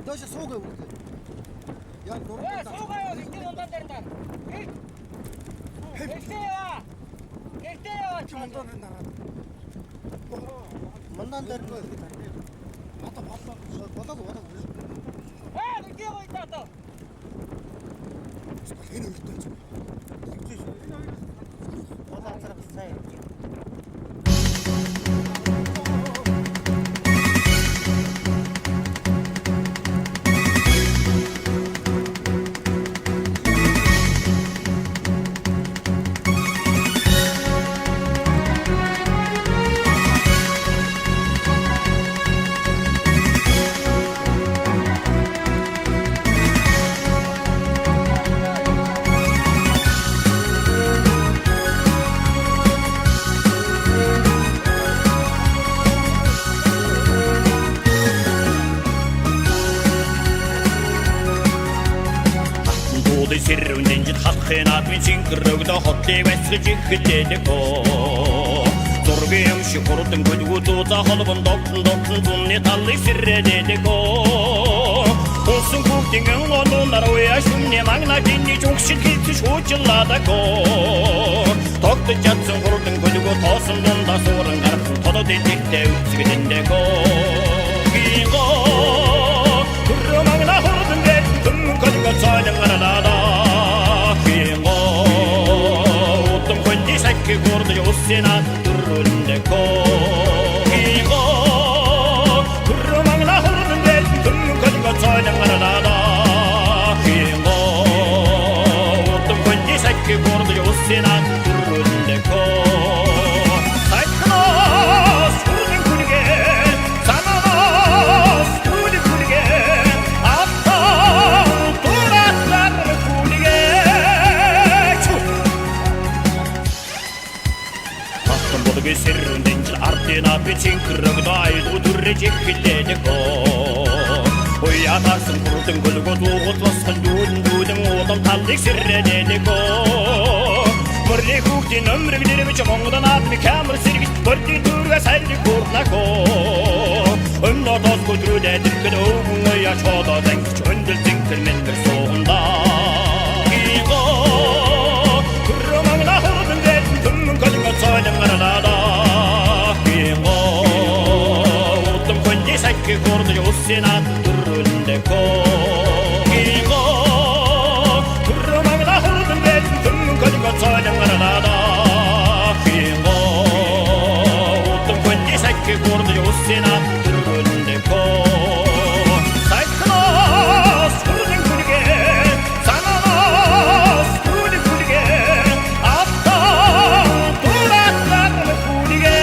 доош суугаа үгүй. Яг нурмаа. Суугаа юу гэдэг ондан дээр таа. Гэртээ яваа. Мондан дээр нараад. Мондан дээр болоо. Гэртээ гоё таа. Энэ үрдэж. Болоо царах сайн. Сэрүүндэнжид халахын адмын сингэрэгдэ хотлыг байсгаж ихэлдэг оо зургийн юм шиг хурдан гүдгүүдүүдэ холбон доктон зунны талыг сэррэдэг оо усан хүүхдийн олонар уяа шүмний магна гинний зүгшил хийц шүүжлаадаг оо тогтож чадсан хурдан гүдгүү тоосон дундаа сууран гарсан тодод идэхтэй үсгэдэндэг оо түрүү магна хурдан дээр түмэн гүдгүү цаалан гаралаа che guarda io sena turrunde ko igo turrumang la hurunde tum kan ga tsaya ngarada igo tum kan ni sa che guarda io sena turrunde ko saiknos kurun kurge sananos kurun kurge atta turatlar kurge Bodoge serrundinjil artena pichinkırıgda aydu durrecek billedeko Oya tarsın kurutun gülgü doğutlasın dudun oğlum taldik sirrededeko Mırri huktin ömrü bilirim içim ondan adını kamır sirgit Bırdi durga serdi kurnako Önda toz kudrude dirkin oğun oya çoğda denkiç öndül zinkir mendir soğunda İgo kurumağına hurdun dedin tümün kadınga çoğdan arada che cordo io sena turrunde ko igo turrumang la hurun de tum kan ga tsaya ngarada igo tum kan ni sa che cordo io sena turrunde ko saiknos kurun kurge sananos kurun kurge atta turatlar kurge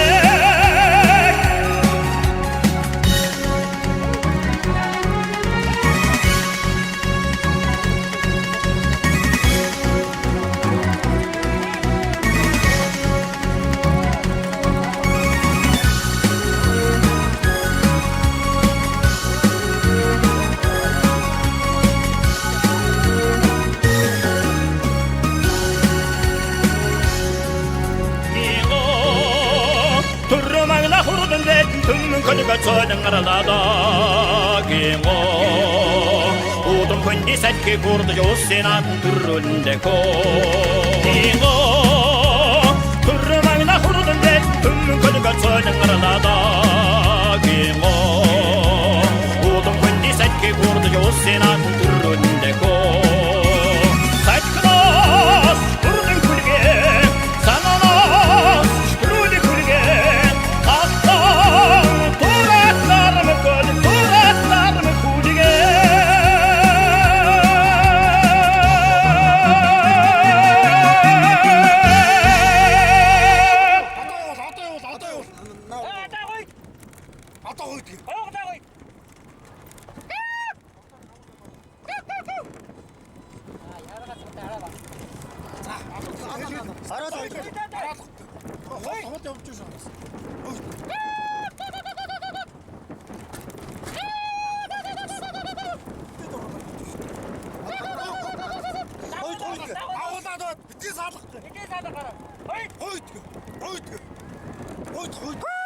Könüga çoğdan aralada gimo Udum kundi setki kurdu yossena turrunde ko Gimo Turrumagna hurdun de tum könüga çoğdan aralada gimo Udum kundi setki kurdu yossena turrunde ko Satknos kurdun kulge Sananos şkrudi kulge Hatta Хойд.